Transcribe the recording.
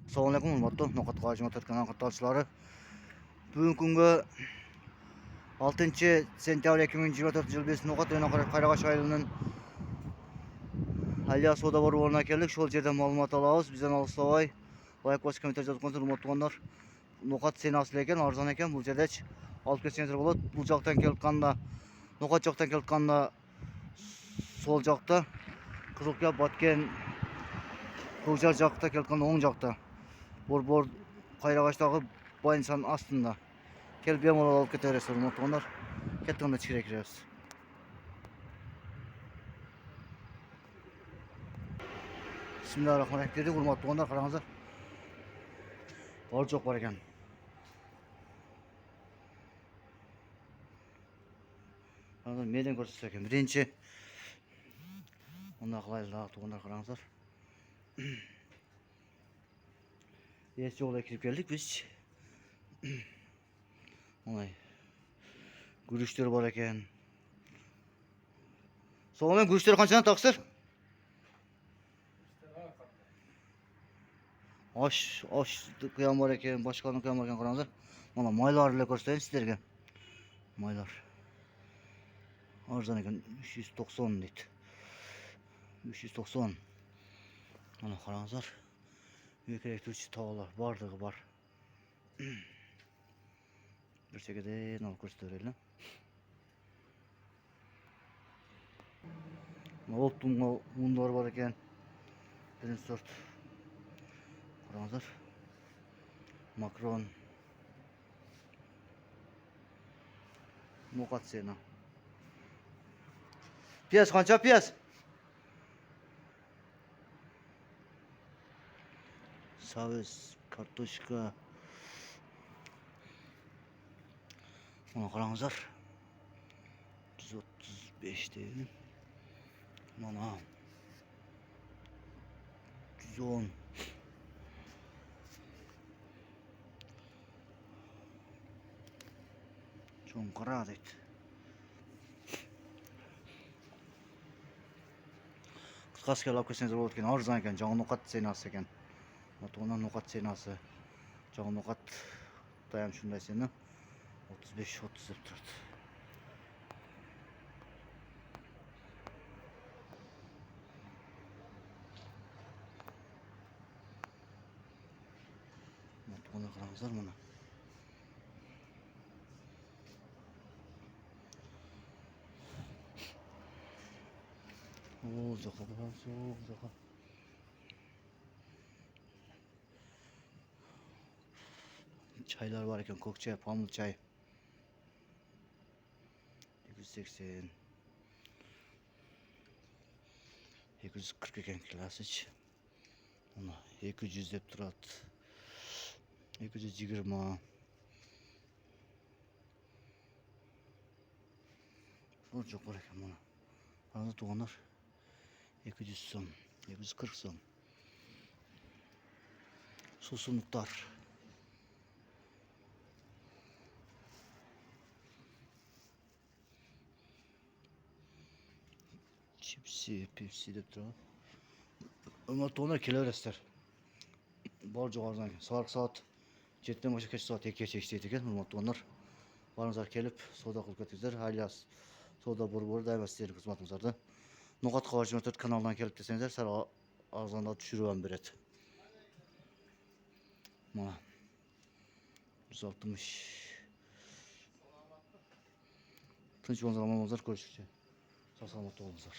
Assalamualaikum урматтуу Нокат Кажымат өткөн катталчылары. Бүгүнкү күнгө 6-сентябрь 2024 жыл 5 Нокат Кайрагаш айылынын Алия соода борборуна келдик. Ошол жерден маалымат алабыз. Бизден алыстабай лайк басып комментарий жазып коюңуздар урматтуугандар. Нокат сенасы экен, арзан экен. Бул жердечи алып кетсеңиздер болот. Бул жактан келип атканда, Нокат жактан келип атканда сол жакта, Кызылкия, Баткен, Кылжар жакта келип атканда оң жакта. Борбор Кайрагаштагы больницанын астында. Келип бемалал алып кете бересиздер урматтуугандар. Кеттик анда ичкире киребиз. Бисмиллахиррахманиррахим дедик урматтуугандар, караңыздар. Бар жок бар экен. Караңыздар, меден көрсөтсө экен. Биринчи мына кылайлы дагы туугандар, караңыздар. Эс жолго кирип келдик биз. Мындай күрүчтөр бар экен. Сонун күрүчтөр канчадан таксыр? Аш кыям бар экен, башканын кыям бар экен, караңыздар. Мына майлар эле көрсөтөйүн сиздерге. Майлар. Арзан экен, 390 дейт. 390. Мына караңыздар. Үйгө керектүүчү табалар бардыгы бар. Бир чекеден алып көрсөтө берели. Оптум ундар бар экен. Биринчи сорт. Караңыздар. Макрон. Нокат сена. Пияз канча пияз? Савыз, картошка. Мына караңыздар. 135 дейм. Мына 110. Чоң кара дейт. Кыскасы келип алып кетсеңиздер болот экен. Арзан экен, жаңы Нокат сенасы экен. Атуынан Нокат сенасы. Жаңы Нокат дайым шундай сена. 35-30 деп турат. Мына караңыздар мына. О, жака бар, жака. Çaylar var ekan, ko'k çay, pamuk çay. 280. 240 ekan kilosichi. Mana 200 deb turat. 220. Bu çok var ekan mana. Qaranglar tuğanlar. 200 so'm, 240 so'm. Susunluklar. Chipsi, Pepsi deb turadi. Ular to'g'ri kelaverasizlar. Bor joy arzon ekan. Soat 7dan boshlab kech soat 2gacha ishlaydi ekan, hurmatli do'stlar. Baringizlar kelib savdo qilib ketingizlar. Alias savdo borbori daima sizlarning xizmatingizda. No'g'at Qog'oz kanalidan kelib desangizlar, sal arzonroq tushirib ham beradi. Mana 160. Tinch bo'linglar, omon bo'linglar, ko'rishguncha. Sog' salomat bo'linglar.